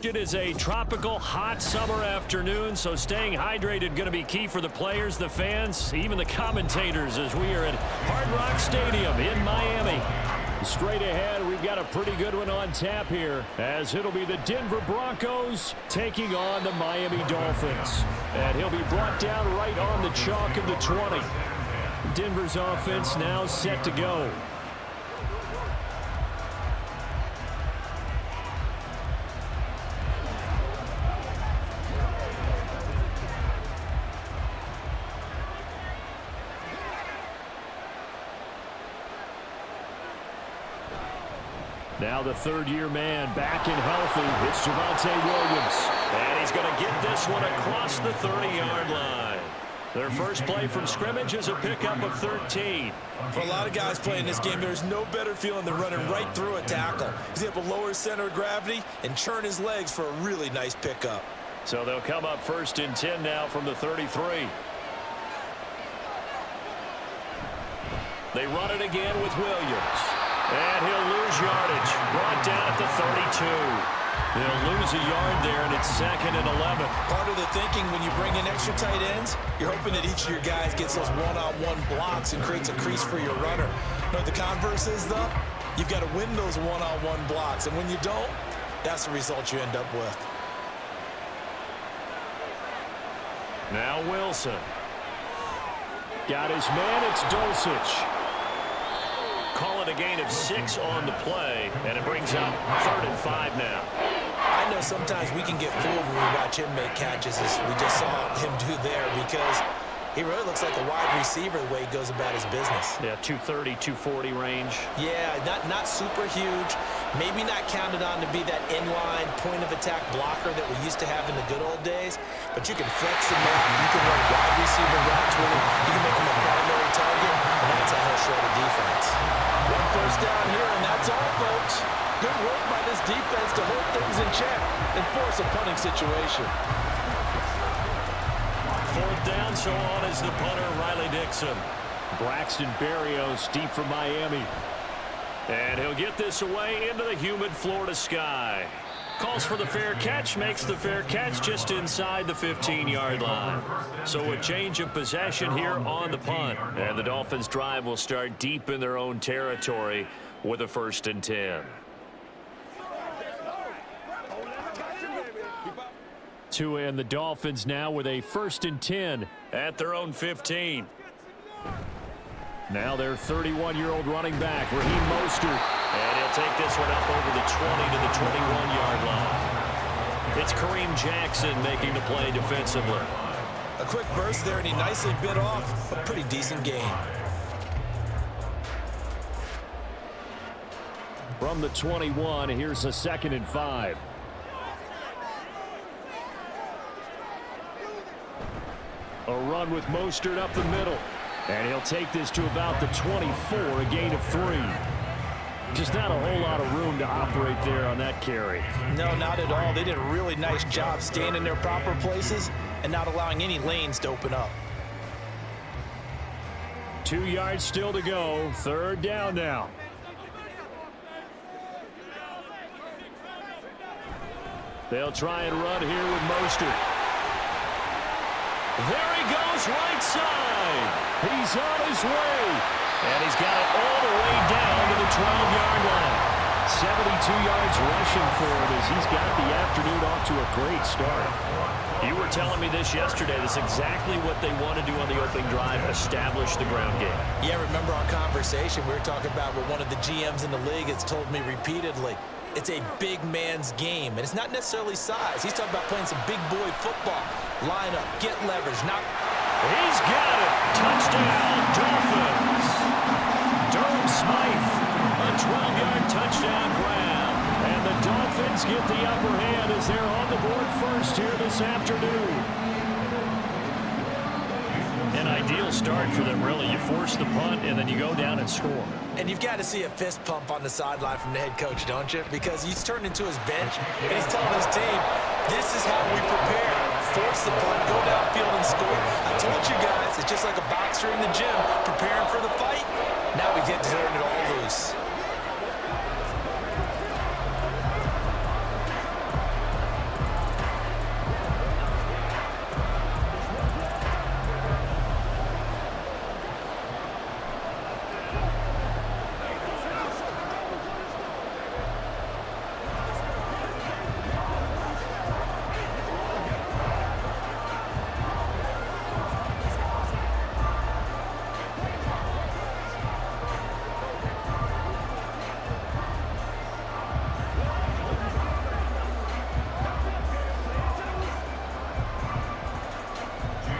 It is a tropical, hot summer afternoon, so staying hydrated going to be key for the players, the fans, even the commentators as we are at Hard Rock Stadium in Miami. Straight ahead, we've got a pretty good one on tap here, as it'll be the Denver Broncos taking on the Miami Dolphins. And he'll be brought down right on the chalk of the 20. Denver's offense now set to go. Now the third-year man back and healthy. It's Javonte Williams. And he's going to get this one across the 30-yard line. Their first play from scrimmage is a pickup of 13. For a lot of guys playing this game, there's no better feeling than running right through a tackle. He's able to lower his center of gravity and churn his legs for a really nice pickup. So they'll come up 1st and 10 now from the 33. They run it again with Williams. And he'll lose yardage. Brought down at the 32. They'll lose a yard there, and it's 2nd and 11. Part of the thinking when you bring in extra tight ends, you're hoping that each of your guys gets those one-on-one blocks and creates a crease for your runner. You know what the converse is, though? You've got to win those one-on-one blocks, and when you don't, that's the result you end up with. Now Wilson. Got his man, it's Dulcich. Call it a gain of 6 on the play, and it brings up 3rd and 5 now. I know sometimes we can get fooled when we watch him make catches, as we just saw him do there, because he really looks like a wide receiver the way he goes about his business. Yeah, 230, 240 range. Yeah, not super huge. Maybe not counted on to be that inline point-of-attack blocker that we used to have in the good old days, but you can flex him out, you can run wide receiver routes with him, you can make him a primary target, and that's how he'll show the defense. One first down here, and that's all, folks. Good work by this defense to hold things in check and force a punting situation. 4th down, so on is the punter, Riley Dixon. Braxton Berrios deep from Miami. And he'll get this away into the humid Florida sky. Calls for the fair catch, makes the fair catch just inside the 15-yard line. So a change of possession here on the punt. And the Dolphins' drive will start deep in their own territory with a 1st and 10. And the Dolphins now with a 1st and 10 at their own 15. Now their 31-year-old running back, Raheem Mostert. And he'll take this one up over the 20 to the 21-yard line. It's Kareem Jackson making the play defensively. A quick burst there, and he nicely bit off a pretty decent gain. From the 21, here's a 2nd and 5. A run with Mostert up the middle. And he'll take this to about the 24, a gain of 3. Just not a whole lot of room to operate there on that carry. No, not at all. They did a really nice job staying in their proper places and not allowing any lanes to open up. 2 yards still to go. 3rd down now. They'll try and run here with Mostert. There he goes, right side. He's on his way. And he's got it all the way down to the 12-yard line. 72 yards rushing for him as he's got the afternoon off to a great start. You were telling me this yesterday. This is exactly what they want to do on the opening drive, establish the ground game. Yeah, remember our conversation we were talking about with one of the GMs in the league has told me repeatedly. It's a big man's game, and it's not necessarily size. He's talking about playing some big boy football. Line up, get leverage, not... He's got it. Touchdown, Dolphins. Durham Smythe, a 12-yard touchdown grab. And the Dolphins get the upper hand as they're on the board first here this afternoon. An ideal start for them, really. You force the punt, and then you go down and score. And you've got to see a fist pump on the sideline from the head coach, don't you? Because he's turned into his bench, and he's telling his team, this is how we prepare. Force the punt, go downfield and score. I told you guys, it's just like a boxer in the gym preparing for the fight. Now we get to turn it all loose.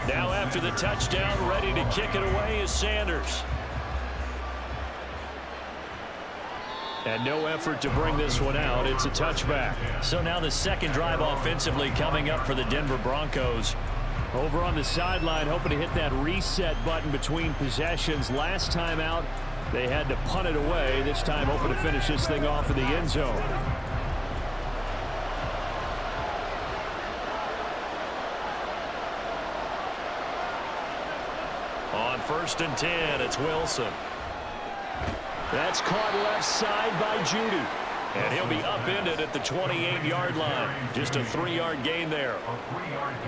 Now after the touchdown, ready to kick it away is Sanders. And no effort to bring this one out. It's a touchback. So now the second drive offensively coming up for the Denver Broncos. Over on the sideline, hoping to hit that reset button between possessions. Last time out, they had to punt it away. This time hoping to finish this thing off in the end zone. On 1st and 10, it's Wilson. That's caught left side by Judy. And he'll be upended at the 28-yard line. Just a 3-yard gain there.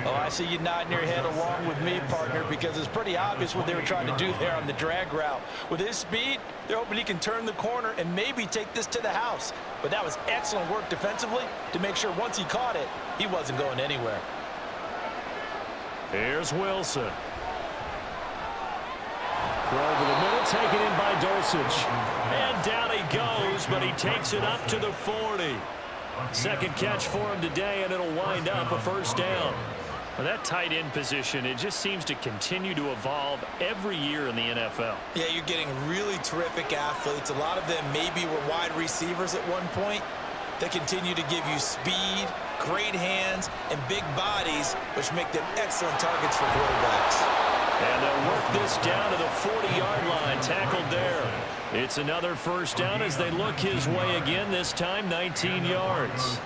Oh, I see you nodding your head along with me, partner, because it's pretty obvious what they were trying to do there on the drag route. With his speed, they're hoping he can turn the corner and maybe take this to the house. But that was excellent work defensively to make sure once he caught it, he wasn't going anywhere. Here's Wilson. Throw over the middle, taken in by Dulcich. And down he goes, but he takes it up to the 40. Second catch for him today, and it'll wind up a first down. Well, that tight end position, it just seems to continue to evolve every year in the NFL. Yeah, you're getting really terrific athletes. A lot of them maybe were wide receivers at one point. They continue to give you speed, great hands, and big bodies, which make them excellent targets for quarterbacks. And they'll work this down to the 40-yard line, tackled there. It's another first down as they look his way again, this time 19 yards.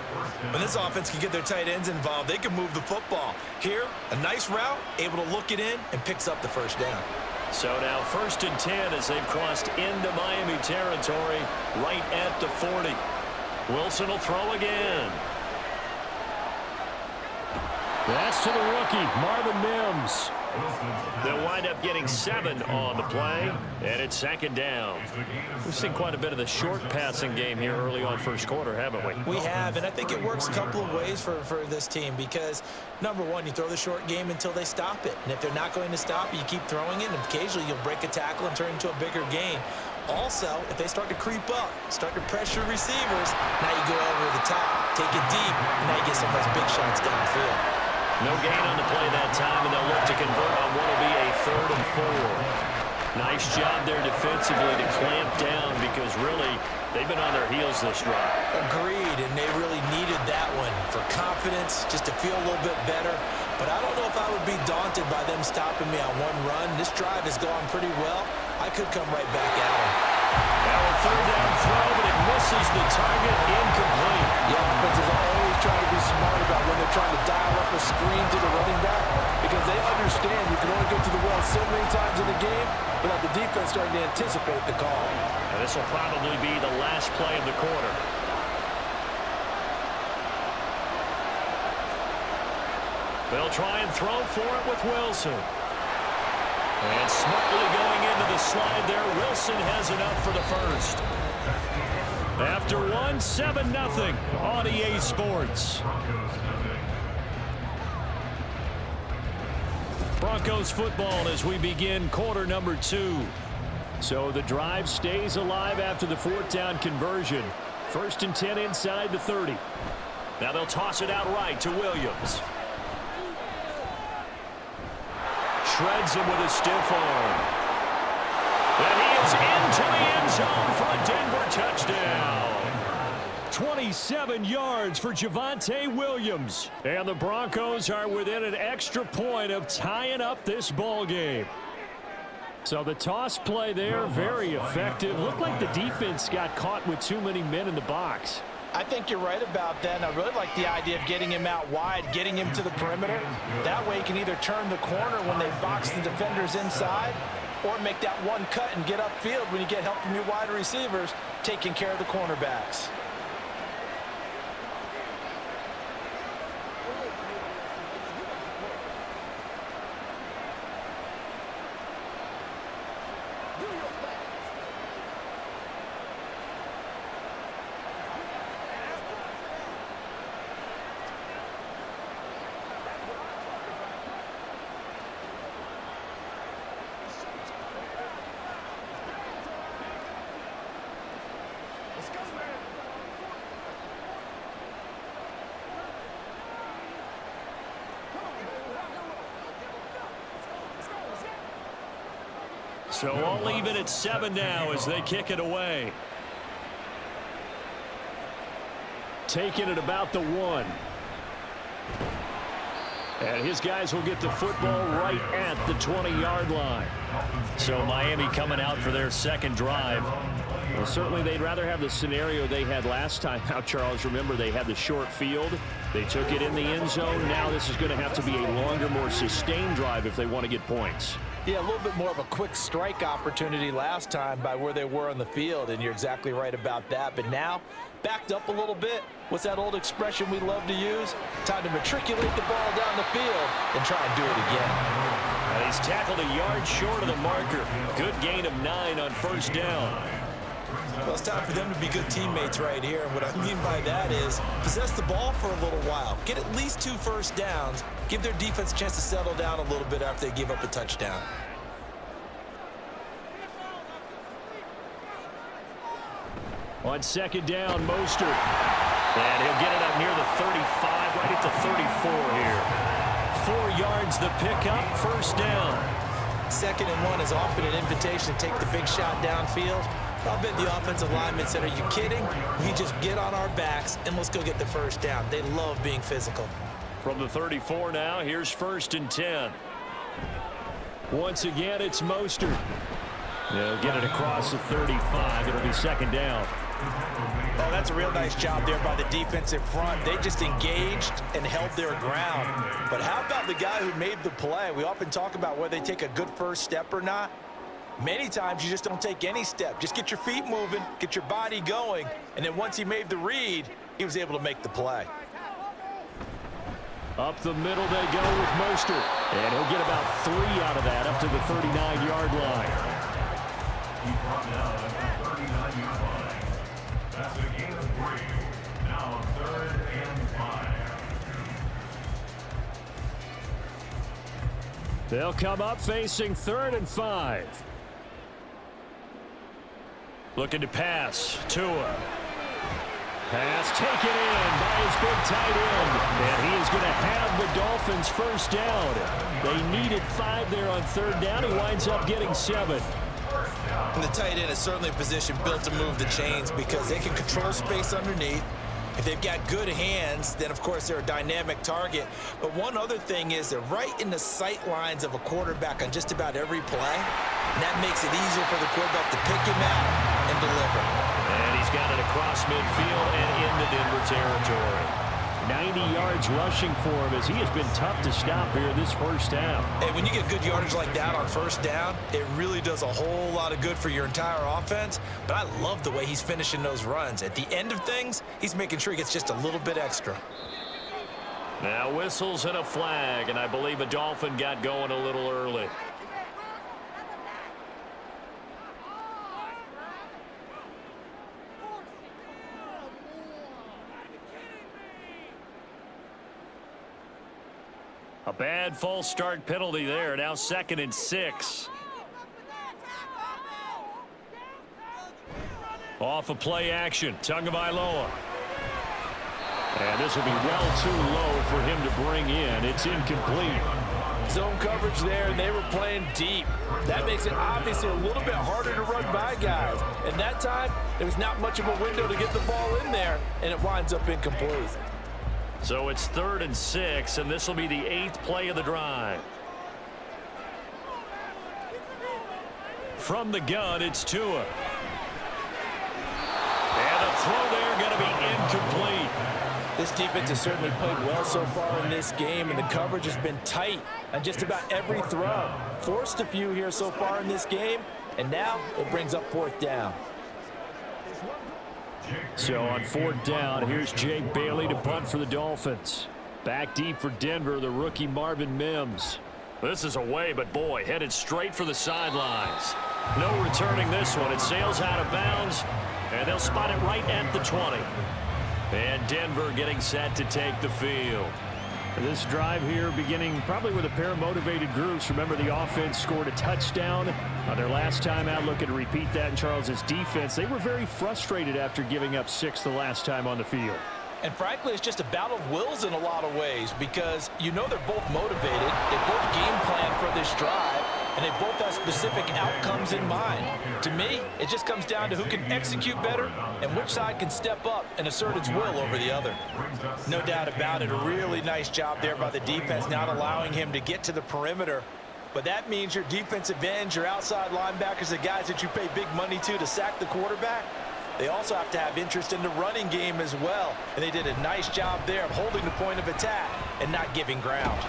When this offense can get their tight ends involved, they can move the football. Here, a nice route, able to look it in, and picks up the first down. So now 1st and 10 as they've crossed into Miami territory right at the 40. Wilson will throw again. That's to the rookie, Marvin Mims. They'll wind up getting 7 on the play, and it's 2nd down. We've seen quite a bit of the short passing game here early on first quarter, haven't we? We have, and I think it works a couple of ways for this team because, number one, you throw the short game until they stop it. And if they're not going to stop it, you keep throwing it, and occasionally you'll break a tackle and turn it into a bigger gain. Also, if they start to creep up, start to pressure receivers, now you go over the top, take it deep, and now you get some of those big shots downfield. No gain on the play that time, and they'll look to convert on what will be a 3rd and 4. Nice job there defensively to clamp down because really they've been on their heels this drive. Agreed, and they really needed that one for confidence, just to feel a little bit better. But I don't know if I would be daunted by them stopping me on one run. This drive has gone pretty well. I could come right back at them. Now a 3rd down throw, but it misses the target, incomplete. Yeah, offenses are always trying to be smart about when they're trying to dial up a screen to the running back because they understand you can only get to the well so many times in the game without the defense starting to anticipate the call. And this will probably be the last play of the quarter. They'll try and throw for it with Wilson. And smartly going into the slide there, Wilson has enough for the first. After one, 7-0 on EA Sports. Broncos football as we begin quarter number 2. So the drive stays alive after the 4th down conversion. 1st and 10 inside the 30. Now they'll toss it out right to Williams. Shreds him with a stiff arm. And he is into the end zone for a Denver touchdown. 27 yards for Javonte Williams. And the Broncos are within an extra point of tying up this ball game. So the toss play there, very effective. Looked like the defense got caught with too many men in the box. I think you're right about that, and I really like the idea of getting him out wide, getting him to the perimeter. That way he can either turn the corner when they box the defenders inside or make that one cut and get upfield when you get help from your wide receivers taking care of the cornerbacks. So all even at 7 now as they kick it away. Taking it about the 1. And his guys will get the football right at the 20-yard line. So Miami coming out for their second drive. Well, certainly they'd rather have the scenario they had last time out, Charles. Remember, they had the short field. They took it in the end zone. Now this is going to have to be a longer, more sustained drive if they want to get points. Yeah, a little bit more of a quick strike opportunity last time by where they were on the field, and you're exactly right about that. But now, backed up a little bit. What's that old expression we love to use? Time to matriculate the ball down the field and try and do it again. And he's tackled a yard short of the marker. Good gain of 9 on first down. Well, it's time for them to be good teammates right here. And what I mean by that is possess the ball for a little while. Get at least 2 first downs. Give their defense a chance to settle down a little bit after they give up a touchdown. On second down, Mostert. And he'll get it up near the 35, right at the 34 here. 4 yards the pickup, first down. 2nd and 1 is often an invitation to take the big shot downfield. I'll bet the offensive linemen said, are you kidding? We just get on our backs and let's go get the first down. They love being physical. From the 34 now, here's 1st and 10. Once again, it's Mostert. They'll get it across the 35. It'll be 2nd down. Oh, that's a real nice job there by the defensive front. They just engaged and held their ground. But how about the guy who made the play? We often talk about whether they take a good first step or not. Many times you just don't take any step. Just get your feet moving, get your body going, and then once he made the read, he was able to make the play. Up the middle they go with Mostert. And he'll get about 3 out of that up to the 39-yard line. He brought down at the 39-yard line. That's a gain of 3. Now 3rd and 5. They'll come up facing 3rd and 5. Looking to pass. Tua. Pass taken in by his big tight end. And he is going to have the Dolphins first down. They needed 5 there on 3rd down. He winds up getting 7. And the tight end is certainly a position built to move the chains because they can control space underneath. If they've got good hands, then, of course, they're a dynamic target. But one other thing is they're right in the sight lines of a quarterback on just about every play. And that makes it easier for the quarterback to pick him out and deliver. And he's got it across midfield and into Denver territory. 90 yards rushing for him as he has been tough to stop here this first half. Hey, when you get good yardage like that on first down, it really does a whole lot of good for your entire offense. But I love the way he's finishing those runs. At the end of things, he's making sure he gets just a little bit extra. Now whistles and a flag, and I believe a Dolphin got going a little early. A bad false start penalty there. Now 2nd and 6. Off of play action. Tagovailoa. And this will be well too low for him to bring in. It's incomplete. Zone coverage there, and they were playing deep. That makes it obviously a little bit harder to run by guys. And that time, there was not much of a window to get the ball in there, and it winds up incomplete. So it's 3rd and 6, and this will be the 8th play of the drive. From the gun, it's Tua. And the throw there going to be incomplete. This defense has certainly played well so far in this game, and the coverage has been tight on just about every throw. Forced a few here so far in this game, and now it brings up 4th down. So on 4th down, here's Jake Bailey to punt for the Dolphins. Back deep for Denver, the rookie Marvin Mims. This is away, but boy, headed straight for the sidelines. No returning this one. It sails out of bounds, and they'll spot it right at the 20. And Denver getting set to take the field. This drive here beginning probably with a pair of motivated groups. Remember, the offense scored a touchdown on their last time out. Looking to repeat that in Charles's defense. They were very frustrated after giving up 6 the last time on the field. And frankly, it's just a battle of wills in a lot of ways because you know they're both motivated. They both game plan for this drive. and they both have specific outcomes in mind. To me, it just comes down to who can execute better and which side can step up and assert its will over the other. No doubt about it, a really nice job there by the defense, not allowing him to get to the perimeter. But that means your defensive ends, your outside linebackers, the guys that you pay big money to sack the quarterback, they also have to have interest in the running game as well. And they did a nice job there of holding the point of attack and not giving ground.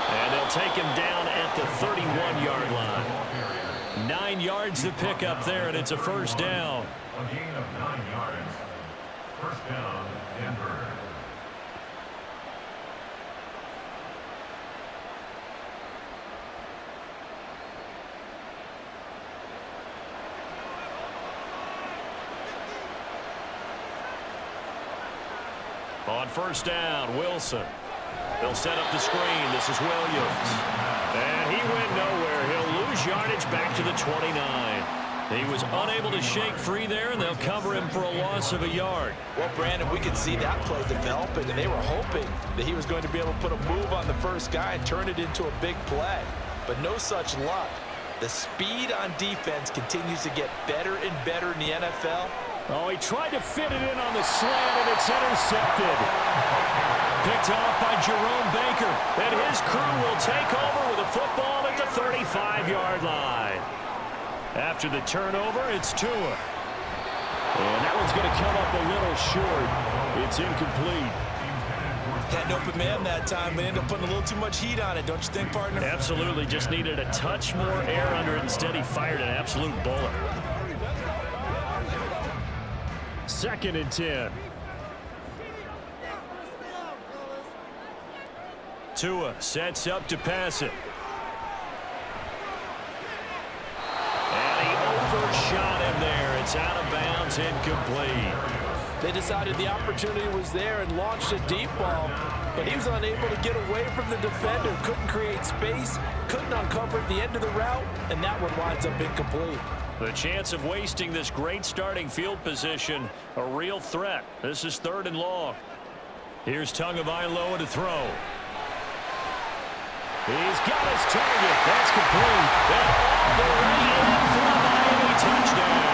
And they'll take him down at the 31-yard line. 9 yards to pick up there, and it's a first down. A gain of 9 yards. First down, Denver. On first down, Wilson. They'll set up the screen. This is Williams. And he went nowhere. He'll lose yardage back to the 29. He was unable to shake free there, and they'll cover him for a loss of a yard. Well, Brandon, we could see that play developing, and they were hoping that he was going to be able to put a move on the first guy and turn it into a big play. But no such luck. The speed on defense continues to get better and better in the NFL. Oh, he tried to fit it in on the slant, and it's intercepted. Picked off by Jerome Baker, and his crew will take over with a football at the 35-yard line. After the turnover, it's Tua. And that one's going to come up a little short. It's incomplete. Had an open man that time, but ended up putting a little too much heat on it, don't you think, partner? Absolutely, just needed a touch more air under it. Instead, he fired an absolute bullet. 2nd and 10. Tua sets up to pass it. And he overshot him there. It's out of bounds, incomplete. They decided the opportunity was there and launched a deep ball, but he was unable to get away from the defender. Couldn't create space, couldn't uncover at the end of the route, and that one winds up incomplete. The chance of wasting this great starting field position, a real threat. This is 3rd and long. Here's Tagovailoa to throw. He's got his target. That's complete. And all the way in for a Miami touchdown.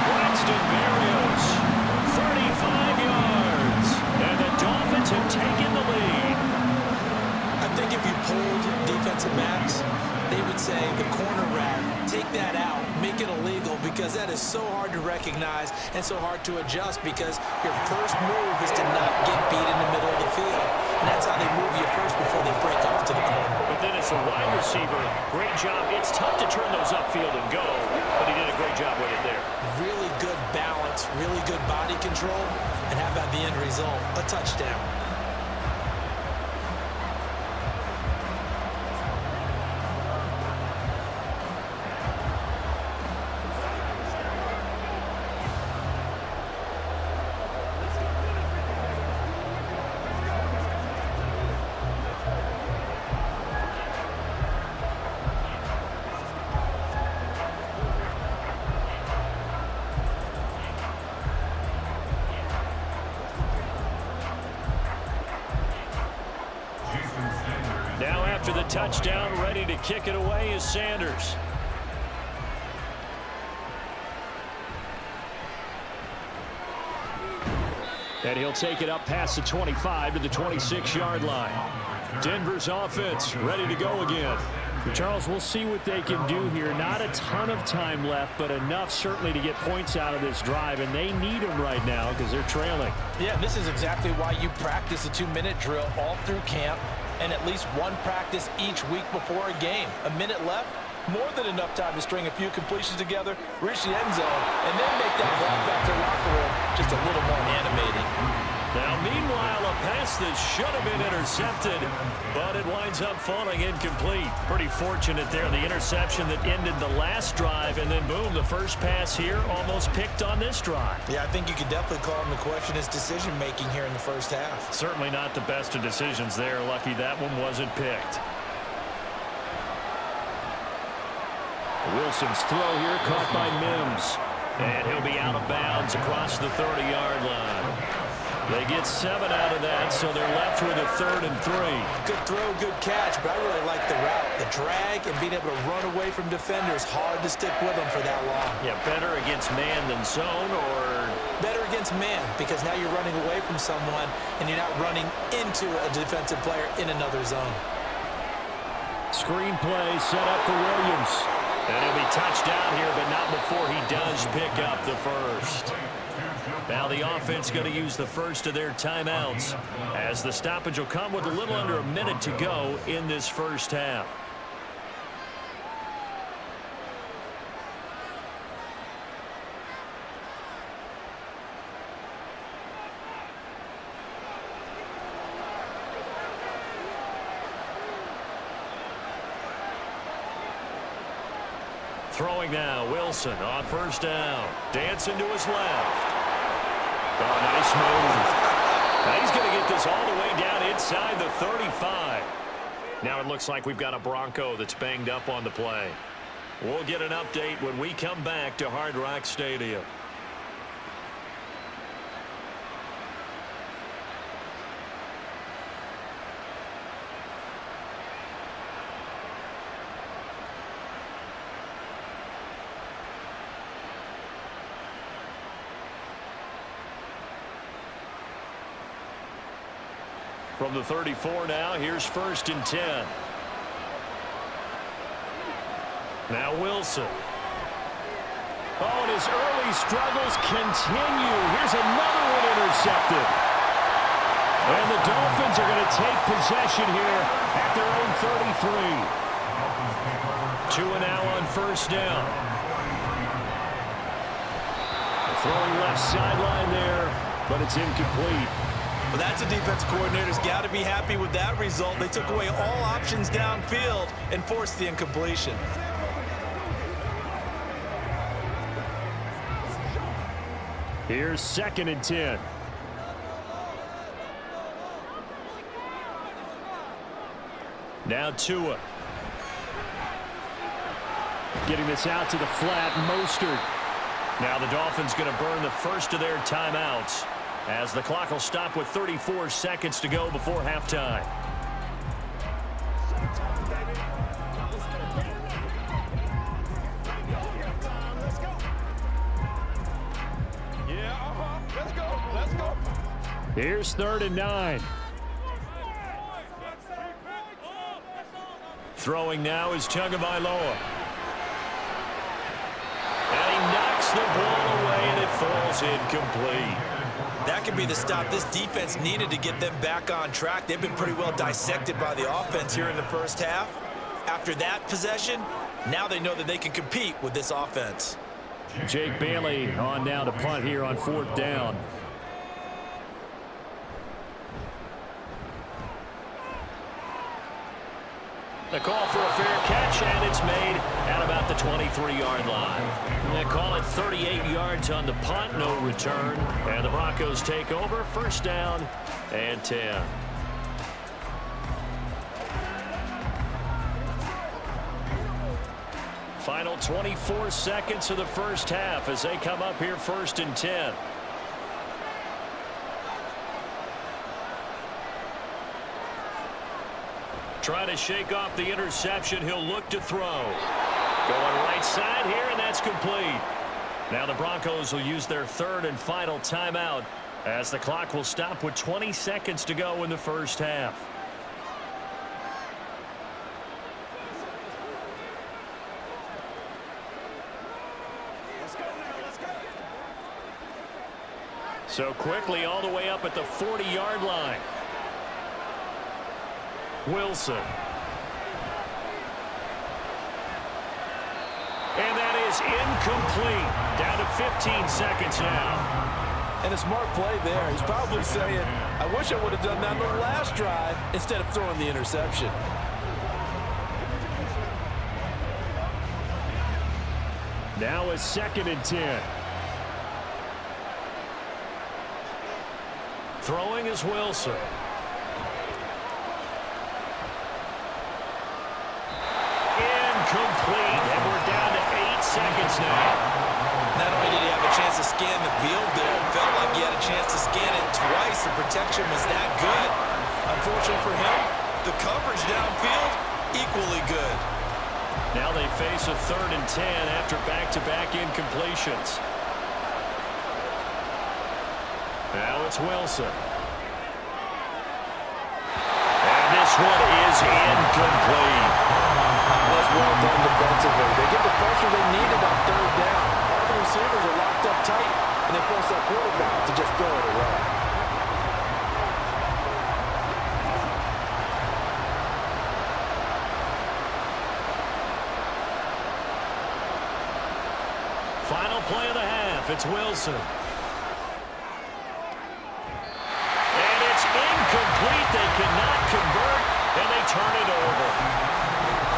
Braxton Berrios, 35 yards. And the Dolphins have taken the lead. I think if you pulled defensive backs, they would say the corner rat, take that out, make it illegal, because that is so hard to recognize and so hard to adjust, because your first move is to not get beat in the middle of the field. And that's how they move you first before they break off to the corner. But then as a wide receiver, great job. It's tough to turn those upfield and go, but he did a great job with it there. Really good balance, really good body control, and how about the end result? A touchdown. Now after the touchdown, ready to kick it away is Sanders. And he'll take it up past the 25 to the 26-yard line. Denver's offense ready to go again. Charles, we'll see what they can do here. Not a ton of time left, but enough certainly to get points out of this drive, and they need them right now because they're trailing. Yeah, this is exactly why you practice a 2-minute drill all through camp and at least one practice each week before a game. A minute left, more than enough time to string a few completions together, reach the end zone, and then make that walk back to the locker room just a little more animated. Now, meanwhile, a pass that should have been intercepted, but it winds up falling incomplete. Pretty fortunate there, the interception that ended the last drive, and then boom, the first pass here almost picked on this drive. Yeah, I think you could definitely call him the question his decision-making here in the first half. Certainly not the best of decisions there. Lucky that one wasn't picked. Wilson's throw here caught by Mims. And he'll be out of bounds across the 30-yard line. They get 7 out of that, so they're left with a 3rd and 3. Good throw, good catch, but I really like the route. The drag and being able to run away from defenders, hard to stick with them for that long. Yeah, better against man than zone, or better against man, because now you're running away from someone and you're not running into a defensive player in another zone. Screen play set up for Williams. And he'll be touched down here, but not before he does pick up the first. Now the offense going to use the first of their timeouts, as the stoppage will come with a little under a minute to go in this first half. Throwing now, Wilson on first down. Dancing to his left. Oh, nice move. Now he's going to get this all the way down inside the 35. Now it looks like we've got a Bronco that's banged up on the play. We'll get an update when we come back to Hard Rock Stadium. From the 34 now, here's 1st and 10. Now Wilson. Oh, and his early struggles continue. Here's another one intercepted. And the Dolphins are going to take possession here at their own 33. 2 and now on first down. Throwing left sideline there, but it's incomplete. Well, that's a defense coordinator's got to be happy with that result. They took away all options downfield and forced the incompletion. Here's 2nd and 10. Now Tua. Getting this out to the flat, Mostert. Now the Dolphins going to burn the first of their timeouts, as the clock will stop with 34 seconds to go before halftime. Let's go. Here's 3rd and 9. Throwing now is Tagovailoa. And he knocks the ball away, and it falls incomplete. That could be the stop this defense needed to get them back on track. They've been pretty well dissected by the offense here in the first half. After that possession, now they know that they can compete with this offense. Jake Bailey on now to punt here on 4th down. The call for a fair catch, and it's made at about the 23-yard line. They call it 38 yards on the punt, no return. And the Broncos take over, 1st down and 10. Final 24 seconds of the first half as they come up here 1st and 10. Trying to shake off the interception. He'll look to throw. Going right side here, and that's complete. Now the Broncos will use their 3rd and final timeout, as the clock will stop with 20 seconds to go in the first half. So quickly all the way up at the 40-yard line. Wilson. And that is incomplete. Down to 15 seconds now. And a smart play there. He's probably saying, I wish I would have done that on the last drive instead of throwing the interception. Now a 2nd and 10. Throwing is Wilson. Incomplete, and we're down to 8 seconds now. Not only did he have a chance to scan the field there. It felt like he had a chance to scan it twice. The protection was that good. Unfortunately for him, the coverage downfield, equally good. Now they face a 3rd and 10 after back-to-back incompletions. Now it's Wilson. And this one is incomplete. That's well done defensively. They get the pressure they needed on 3rd down. All the receivers are locked up tight, and they force that quarterback to just throw it away. Final play of the half. It's Wilson. And it's incomplete. They cannot convert, and they turn it over.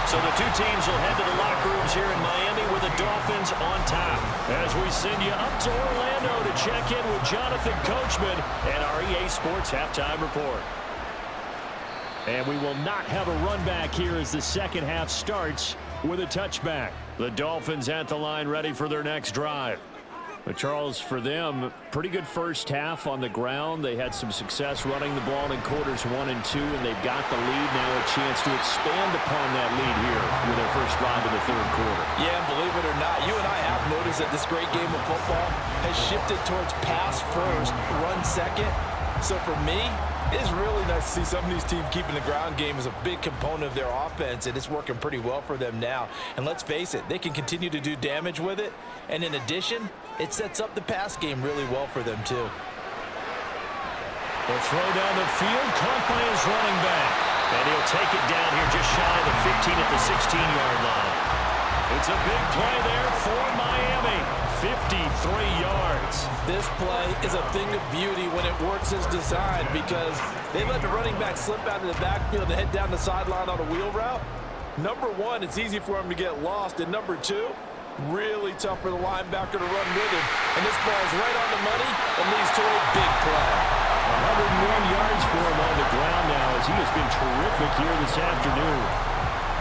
So the two teams will head to the locker rooms here in Miami with the Dolphins on top. As we send you up to Orlando to check in with Jonathan Coachman and our EA Sports Halftime Report. And we will not have a run back here as the second half starts with a touchback. The Dolphins at the line ready for their next drive. But Charles, for them, pretty good first half on the ground. They had some success running the ball in quarters 1 and 2, and they've got the lead now, a chance to expand upon that lead here with their first drive in the 3rd quarter. Yeah, and believe it or not, you and I have noticed that this great game of football has shifted towards pass first, run second. So for me, it is really nice to see some of these teams keeping the ground game as a big component of their offense, and it's working pretty well for them now. And let's face it, they can continue to do damage with it. And in addition, it sets up the pass game really well for them, too. The throw down the field, caught by his running back. And he'll take it down here just shy of the 15 at the 16-yard line. It's a big play there for Miami. 53 yards. This play is a thing of beauty when it works as designed because they let the running back slip out of the backfield and head down the sideline on a wheel route. Number one, it's easy for him to get lost. And number two, really tough for the linebacker to run with him. And this ball's right on the money and leads to a big play. 101 yards for him on the ground now as he has been terrific here this afternoon.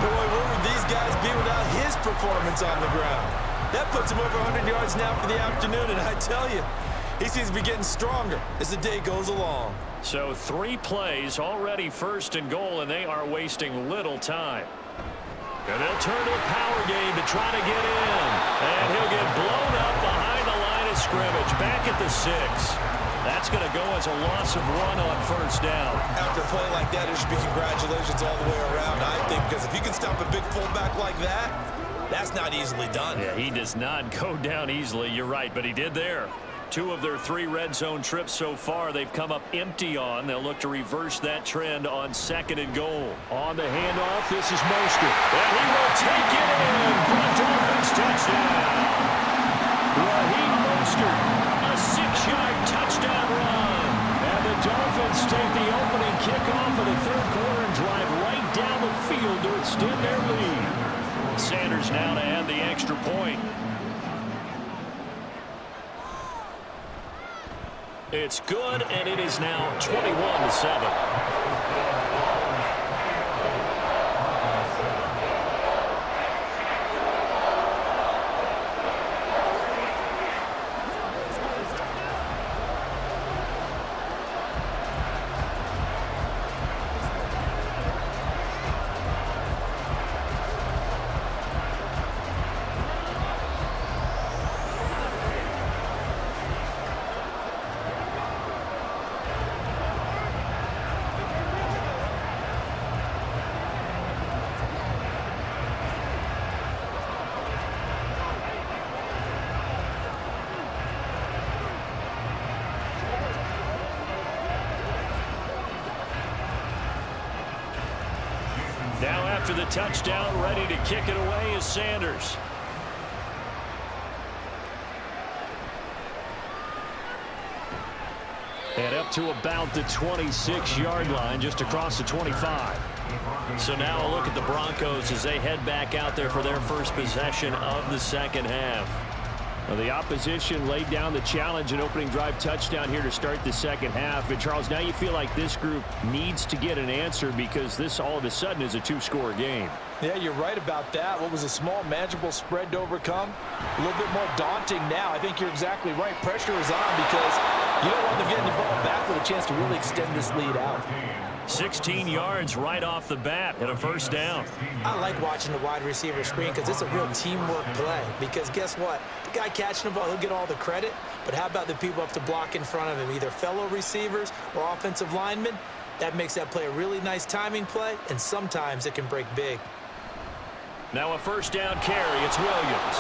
Boy, where would these guys be without his performance on the ground? That puts him over 100 yards now for the afternoon, and I tell you, he seems to be getting stronger as the day goes along. So 3 plays, already 1st and goal, and they are wasting little time. And they'll turn to the power game to try to get in. And he'll get blown up behind the line of scrimmage, back at the 6. That's going to go as a loss of 1 on 1st down. After a play like that, it should be congratulations all the way around, I think, because if you can stop a big fullback like that, that's not easily done. Yeah, he does not go down easily. You're right, but he did there. 2 of their 3 red zone trips so far, they've come up empty on. They'll look to reverse that trend on 2nd and goal. On the handoff, this is Mostert. And he will take it in for a Dolphins touchdown. Raheem Mostert, a 6-yard touchdown run. And the Dolphins take the opening kickoff of the 3rd quarter and drive right down the field to extend their lead. Sanders now to add the extra point. It's good, and it is now 21-7. Now after the touchdown, ready to kick it away is Sanders. And up to about the 26-yard line, just across the 25. So now a look at the Broncos as they head back out there for their first possession of the second half. Well, the opposition laid down the challenge, an opening drive touchdown here to start the second half. And, Charles, now you feel like this group needs to get an answer because this all of a sudden is a two-score game. Yeah, you're right about that. What was a small, manageable spread to overcome? A little bit more daunting now. I think you're exactly right. Pressure is on because you don't want them getting the ball back with a chance to really extend this lead out. 16 yards right off the bat and a first down. I like watching the wide receiver screen because it's a real teamwork play. Because guess what? The guy catching the ball, he'll get all the credit. But how about the people up to block in front of him, either fellow receivers or offensive linemen? That makes that play a really nice timing play, and sometimes it can break big. Now a first down carry. It's Williams.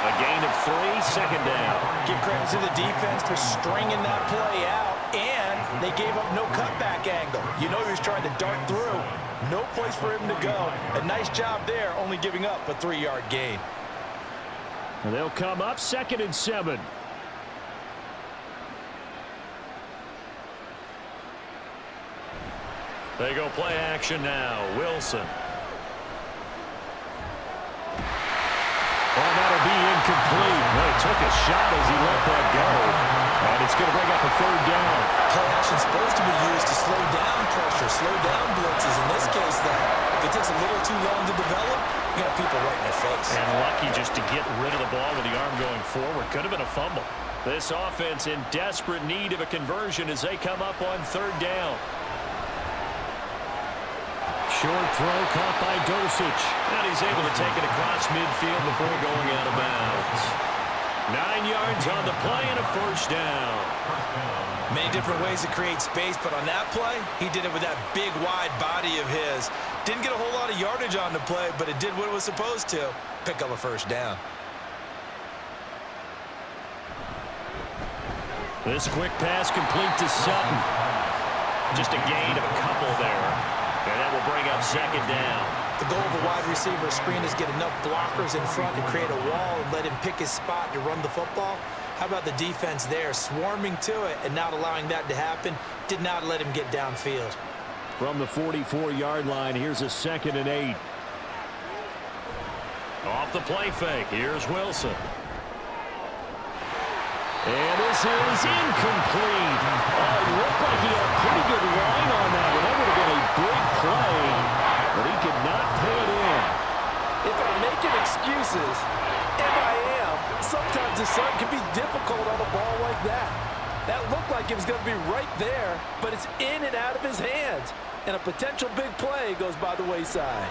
A gain of 3, second down. Give credit to the defense for stringing that play out, and they gave up no cutback angle. You know he was trying to dart through. No place for him to go. A nice job there, only giving up a 3-yard gain. And they'll come up 2nd and 7. They go play action now. Wilson. Oh, that'll be incomplete. Well, he took a shot as he let that go. And it's going to bring up a 3rd down. Play action's supposed to be used to slow down pressure, slow down blitzes. In this case, though, if it takes a little too long to develop, you got people right in their face. And lucky just to get rid of the ball with the arm going forward. Could have been a fumble. This offense in desperate need of a conversion as they come up on 3rd down. Short throw caught by Dosich. And he's able to take it across midfield before going out of bounds. 9 yards on the play and a first down. Many different ways to create space, but on that play, he did it with that big, wide body of his. Didn't get a whole lot of yardage on the play, but it did what it was supposed to. Pick up a first down. This quick pass complete to Sutton. Just a gain of a couple there. And that will bring up 2nd down. The goal of a wide receiver screen is get enough blockers in front to create a wall and let him pick his spot to run the football. How about the defense there, swarming to it and not allowing that to happen? Did not let him get downfield. From the 44-yard line, here's a 2nd and 8. Off the play fake, here's Wilson. And this is incomplete. Oh, it looked like he had a pretty good line on that one. That would have been a big play, but he could not pull it in. If I'm making excuses, and I am, sometimes the sun can be difficult on a ball like that. That looked like it was going to be right there, but it's in and out of his hands. And a potential big play goes by the wayside.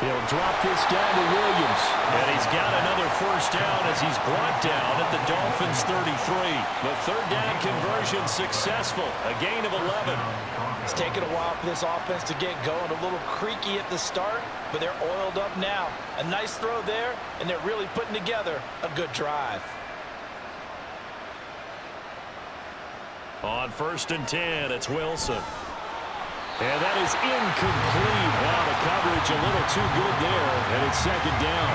He'll drop this down to Williams. And he's got another first down as he's brought down at the Dolphins' 33. The 3rd down conversion successful. A gain of 11. It's taken a while for this offense to get going. A little creaky at the start, but they're oiled up now. A nice throw there, and they're really putting together a good drive. On 1st and 10, it's Wilson. And that is incomplete. Wow, the coverage a little too good there, and it's 2nd down.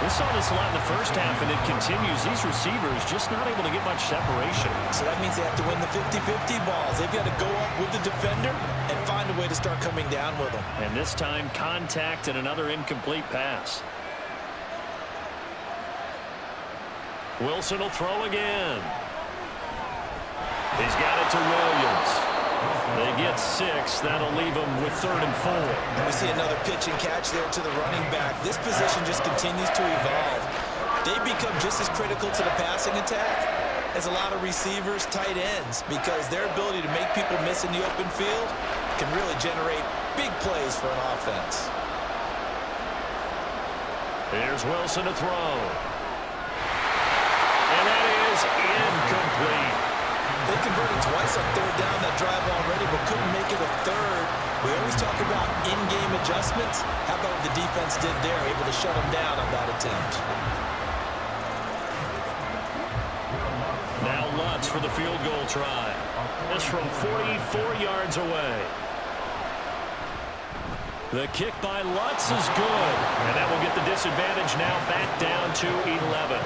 We saw this a lot in the first half, and it continues. These receivers just not able to get much separation. So that means they have to win the 50-50 balls. They've got to go up with the defender and find a way to start coming down with them. And this time, contact and another incomplete pass. Wilson will throw again. He's got it to Williams. They get 6. That'll leave them with 3rd and 4. And we see another pitch and catch there to the running back. This position just continues to evolve. They become just as critical to the passing attack as a lot of receivers, tight ends, because their ability to make people miss in the open field can really generate big plays for an offense. Here's Wilson to throw. And that is incomplete. They converted twice on 3rd down that drive already, but couldn't make it a 3rd. We always talk about in-game adjustments. How about what the defense did there, able to shut them down on that attempt? Now Lutz for the field goal try. This from 44 yards away. The kick by Lutz is good. And that will get the disadvantage now back down to 11.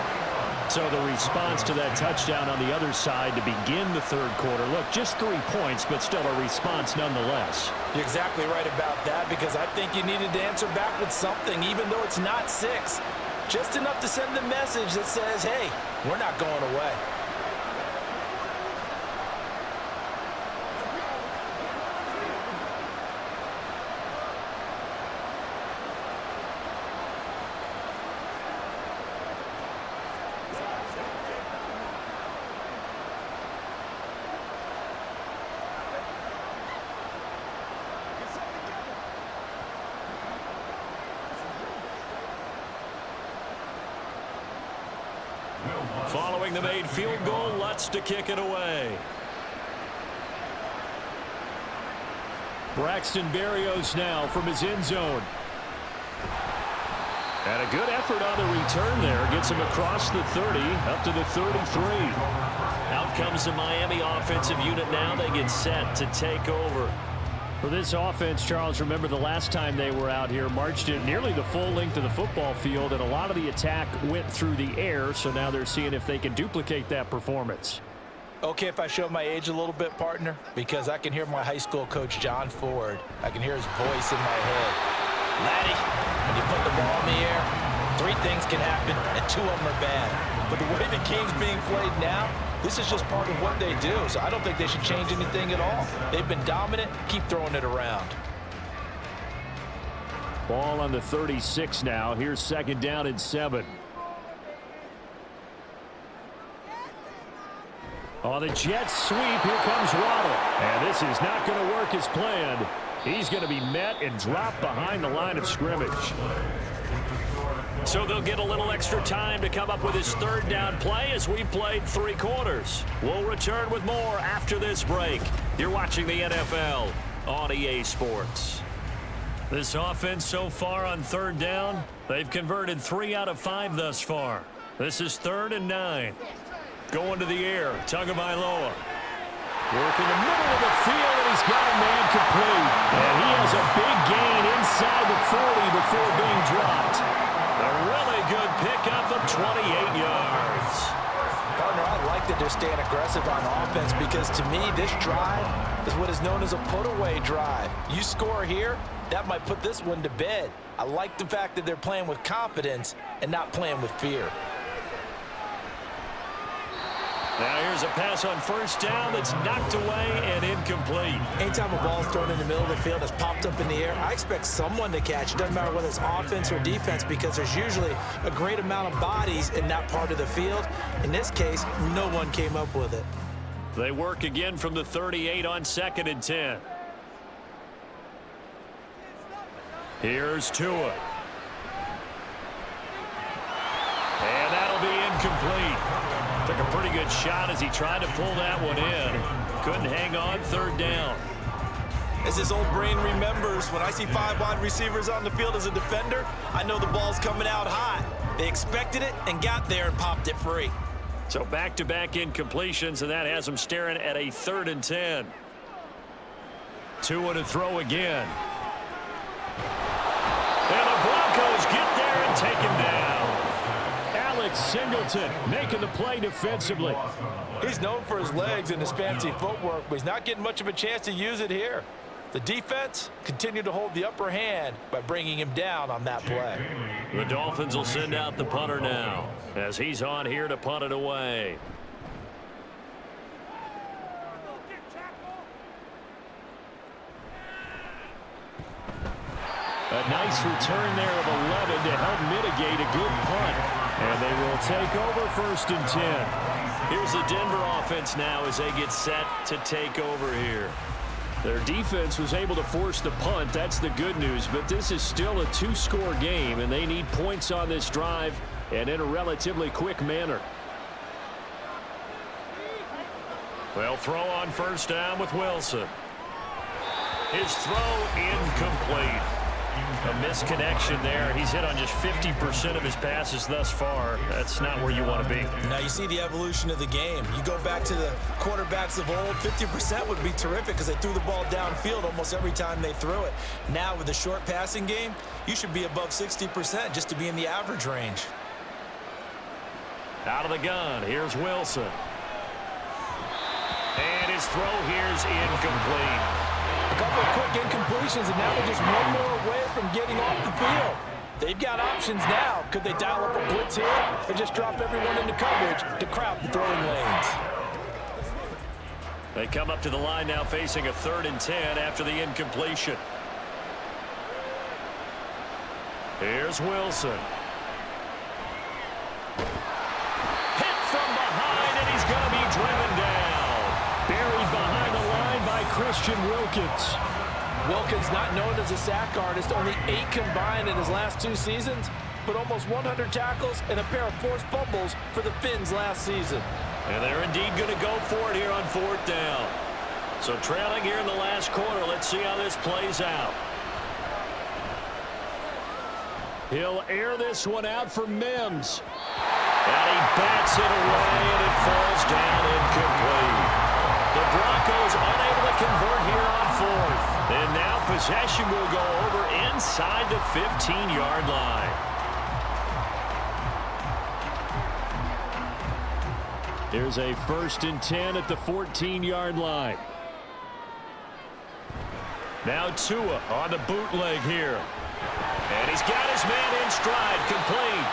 So the response to that touchdown on the other side to begin the third quarter. Look, just 3 points, but still a response nonetheless. You're exactly right about that, because I think you needed to answer back with something, even though it's not 6. Just enough to send the message that says, hey, we're not going away. Following the made field goal, Lutz to kick it away. Braxton Berrios now from his end zone. And a good effort on the return there. Gets him across the 30, up to the 33. Out comes the Miami offensive unit now. They get set to take over. For this offense, Charles, remember the last time they were out here, marched it nearly the full length of the football field, and a lot of the attack went through the air, so now they're seeing if they can duplicate that performance. Okay, if I show my age a little bit, partner, because I can hear my high school coach, John Ford. I can hear his voice in my head. Laddie, when you put the ball in the air, 3 things can happen, and 2 of them are bad. But the way the game's being played now, this is just part of what they do, so I don't think they should change anything at all. They've been dominant. Keep throwing it around. Ball on the 36 now. Here's 2nd down and 7. On the Jets sweep, here comes Waddle. And this is not going to work as planned. He's going to be met and dropped behind the line of scrimmage. So they'll get a little extra time to come up with his 3rd down play as we've played 3 quarters. We'll return with more after this break. You're watching the NFL on EA Sports. This offense so far on 3rd down, they've converted 3 out of 5 thus far. This is 3rd and 9. Going to the air, Tagovailoa. Working the middle of the field, and he's got a man complete. And he has a big gain inside the 40 before being dropped. A really good pickup of 28 yards. Partner, I like that they're staying aggressive on offense, because to me, this drive is what is known as a put-away drive. You score here, that might put this one to bed. I like the fact that they're playing with confidence and not playing with fear. Now here's a pass on 1st down that's knocked away and incomplete. Anytime a ball is thrown in the middle of the field that's popped up in the air, I expect someone to catch. It doesn't matter whether it's offense or defense, because there's usually a great amount of bodies in that part of the field. In this case, no one came up with it. They work again from the 38 on 2nd and 10. Here's Tua. And that'll be incomplete. Took a pretty good shot as he tried to pull that one in. Couldn't hang on 3rd down. As his old brain remembers, when I see 5 wide receivers on the field as a defender, I know the ball's coming out hot. They expected it and got there and popped it free. So back-to-back incompletions, and that has them staring at a 3rd and 10. Tua to throw again. And the Broncos get there and take him down. Singleton making the play defensively. He's known for his legs and his fancy footwork, but he's not getting much of a chance to use it here. The defense continued to hold the upper hand by bringing him down on that play. The Dolphins will send out the punter now as he's on here to punt it away. A nice return there of 11 to help mitigate a good punt. And they will take over 1st and 10. Here's the Denver offense now as they get set to take over here. Their defense was able to force the punt. That's the good news. But this is still a 2-score game, and they need points on this drive and in a relatively quick manner. They'll throw on 1st down with Wilson. His throw incomplete. A misconnection there. He's hit on just 50% of his passes thus far. That's not where you want to be. Now you see the evolution of the game. You go back to the quarterbacks of old, 50% would be terrific because they threw the ball downfield almost every time they threw it. Now with the short passing game, you should be above 60% just to be in the average range. Out of the gun, here's Wilson. And his throw here's incomplete. A couple of quick incompletions, and now they're just one more away from getting off the field. They've got options now. Could they dial up a blitz here or just drop everyone into coverage to crowd the throwing lanes? They come up to the line now facing a 3rd and 10 after the incompletion. Here's Wilson. Hit from behind, and he's going to be driven down. Buried behind the line by Christian Wilkins. Wilkins, not known as a sack artist, only 8 combined in his last 2 seasons, but almost 100 tackles and a pair of forced fumbles for the Finns last season. And they're indeed going to go for it here on 4th down. So trailing here in the last quarter, let's see how this plays out. He'll air this one out for Mims. And he bats it away, and it falls down incomplete. The Broncos unable to convert here on 4th. And now possession will go over inside the 15-yard line. Here's a 1st and 10 at the 14-yard line. Now Tua on the bootleg here. And he's got his man in stride, complete.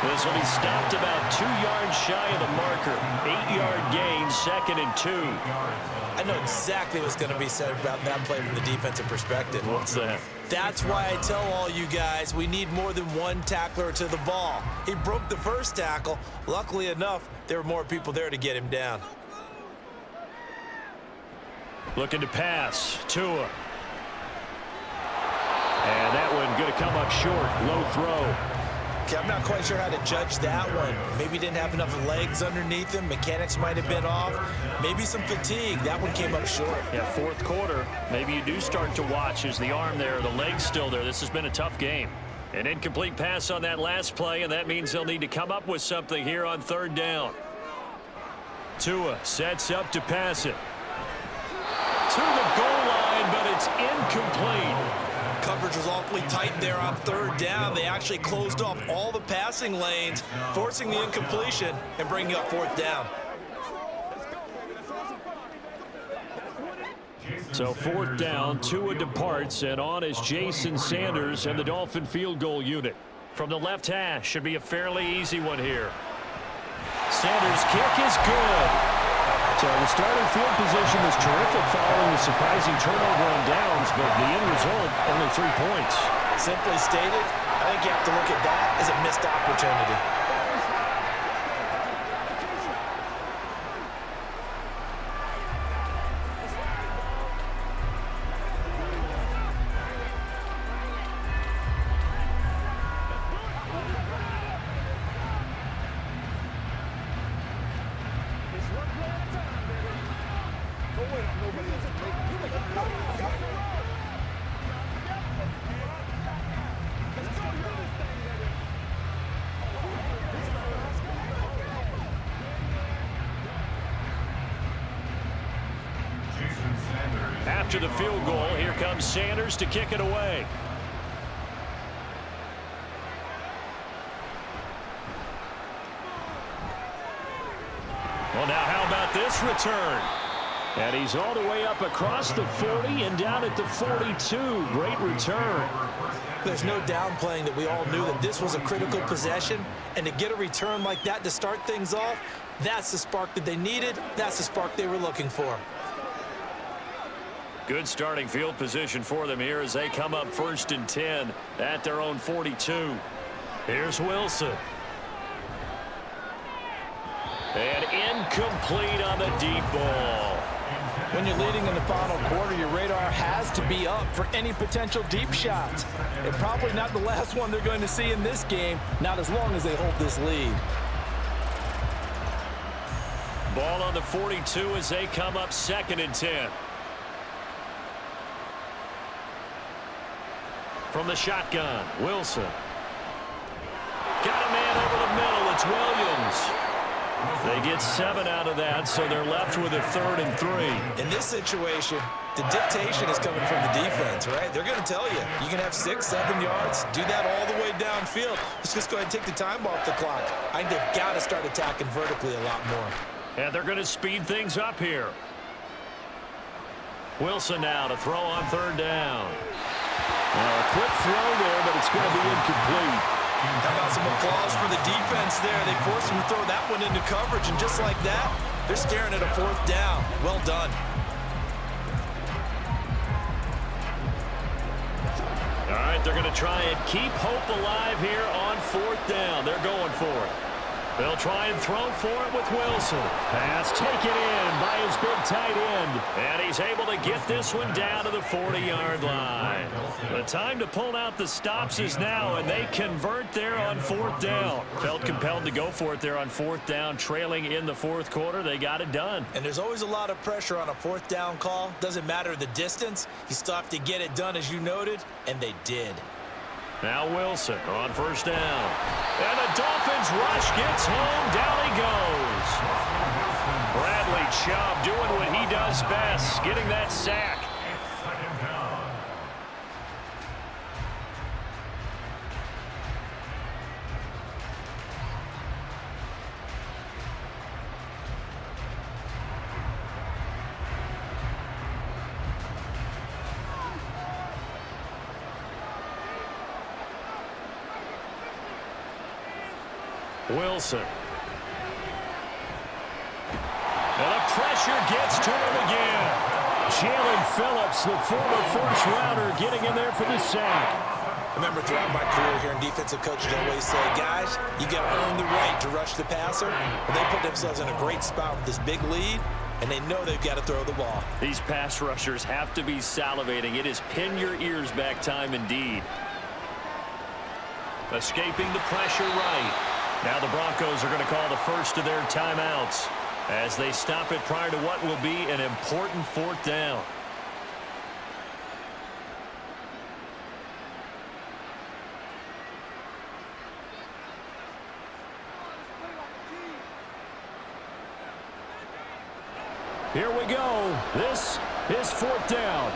This will be stopped about 2 yards shy of the marker. 8-yard gain, 2nd and 2. I know exactly what's going to be said about that play from the defensive perspective. What's that? That's why I tell all you guys we need more than one tackler to the ball. He broke the first tackle. Luckily enough, there were more people there to get him down. Looking to pass. Tua. And that one going to come up short. Low throw. Okay, I'm not quite sure how to judge that one. Maybe he didn't have enough legs underneath him. Mechanics might have been off. Maybe some fatigue. That one came up short. Yeah, 4th quarter. Maybe you do start to watch as the arm there, the leg's still there. This has been a tough game. An incomplete pass on that last play, and that means they'll need to come up with something here on 3rd down. Tua sets up to pass it. To the goal line, but it's incomplete. Coverage was awfully tight there on 3rd down. They actually closed off all the passing lanes, forcing the incompletion and bringing up 4th down. So 4th down, Tua departs, and on is Jason Sanders and the Dolphin field goal unit. From the left hash, should be a fairly easy one here. Sanders' kick is good. So the starting field position was terrific following the surprising turnover on downs, but the end result, only 3 points. Simply stated, I think you have to look at that as a missed opportunity. After the field goal, here comes Sanders to kick it away. Well, now how about this return? And he's all the way up across the 40 and down at the 42. Great return. There's no downplaying that we all knew that this was a critical possession, and to get a return like that to start things off, that's the spark that they needed. That's the spark they were looking for. Good starting field position for them here as they come up 1st and 10 at their own 42. Here's Wilson. And incomplete on the deep ball. When you're leading in the final quarter, your radar has to be up for any potential deep shots. And probably not the last one they're going to see in this game, not as long as they hold this lead. Ball on the 42 as they come up 2nd and 10. From the shotgun, Wilson. Got a man over the middle. It's Williams. They get 7 out of that, so they're left with a 3rd and 3. In this situation, the dictation is coming from the defense, right? They're going to tell you, you can have 6, 7 yards, do that all the way downfield. Let's just go ahead and take the time off the clock. I think they've got to start attacking vertically a lot more. And they're going to speed things up here. Wilson now to throw on 3rd down. Well, a quick throw there, but it's going to be incomplete. How about some applause for the defense there? They forced him to throw that one into coverage, and just like that, they're staring at a 4th down. Well done. All right, they're going to try and keep hope alive here on 4th down. They're going for it. They'll try and throw for it with Wilson. Pass taken in by his big tight end. And he's able to get this one down to the 40-yard line. The time to pull out the stops is now, and they convert there on 4th down. Felt compelled to go for it there on 4th down, trailing in the 4th quarter. They got it done. And there's always a lot of pressure on a 4th down call. Doesn't matter the distance. You still have to get it done, as you noted, and they did. Now Wilson on 1st down. And the Dolphins rush gets home. Down he goes. Bradley Chubb doing what he does best, getting that sack. Wilson. And the pressure gets to him again. Jalen Phillips, the former first-rounder, getting in there for the sack. Remember, throughout my career here in defensive coaches always say, guys, you got to earn the right to rush the passer. But they put themselves in a great spot with this big lead, and they know they've got to throw the ball. These pass rushers have to be salivating. It is pin your ears back time indeed. Escaping the pressure right. Now the Broncos are going to call the first of their timeouts as they stop it prior to what will be an important 4th down. Here we go. This is 4th down.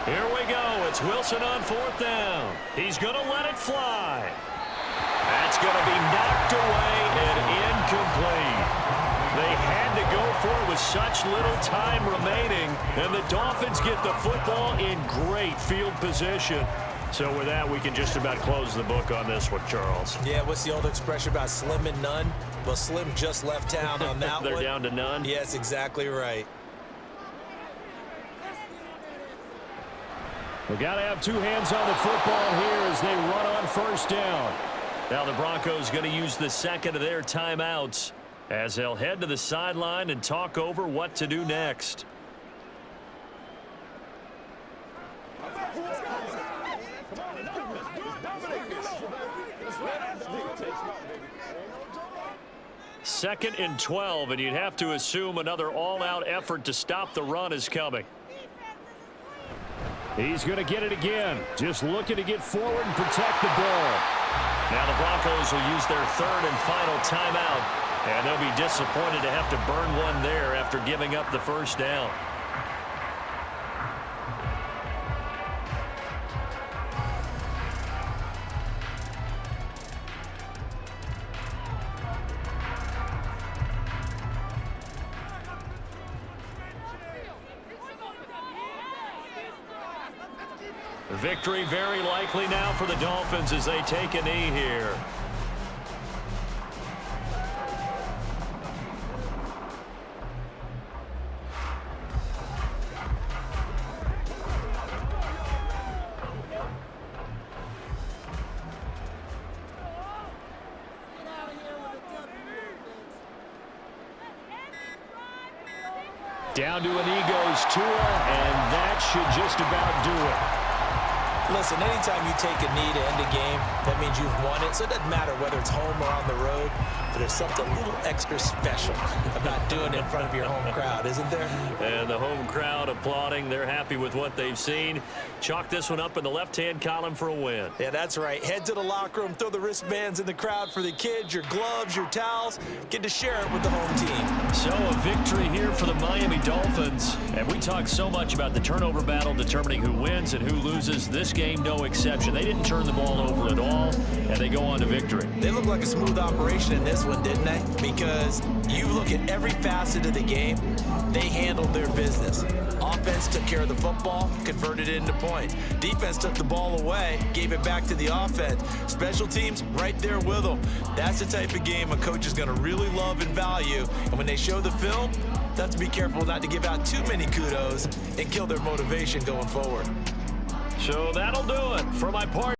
Here we go. It's Wilson on 4th down. He's going to let it fly. That's going to be knocked away and incomplete. They had to go for it with such little time remaining, and the Dolphins get the football in great field position. So with that, we can just about close the book on this one, Charles. Yeah, what's the old expression about slim and none? Well, Slim just left town on that They're one. down to none? Yes, exactly right. We've got to have 2 hands on the football here as they run on 1st down. Now the Broncos going to use the second of their timeouts as they'll head to the sideline and talk over what to do next. Second and 12, and you'd have to assume another all-out effort to stop the run is coming. He's going to get it again. Just looking to get forward and protect the ball. Now the Broncos will use their 3rd and final timeout, and they'll be disappointed to have to burn one there after giving up the 1st down. Victory very likely now for the Dolphins as they take a knee here. Down to an he goes Tua, and that should just about do it. Listen, anytime you take a knee to end a game, that means you've won it. So it doesn't matter whether it's home or on the road, but there's something a little extra special about doing it in front of your home crowd, isn't there? And the home crowd applauding. They're happy with what they've seen. Chalk this one up in the left-hand column for a win. Yeah, that's right. Head to the locker room, throw the wristbands in the crowd for the kids, your gloves, your towels. Get to share it with the home team. So a victory here for the Miami Dolphins. And we talk so much about the turnover battle determining who wins and who loses. This game, no exception. They didn't turn the ball over at all, and they go on to victory. They look like a smooth operation in this one, didn't they? Because you look at every facet of the game, they handled their business. Offense took care of the football, converted it into points. Defense took the ball away, gave it back to the offense. Special teams right there with them. That's the type of game a coach is going to really love and value. And when they show the film, they have to be careful not to give out too many kudos and kill their motivation going forward. So that'll do it for my part.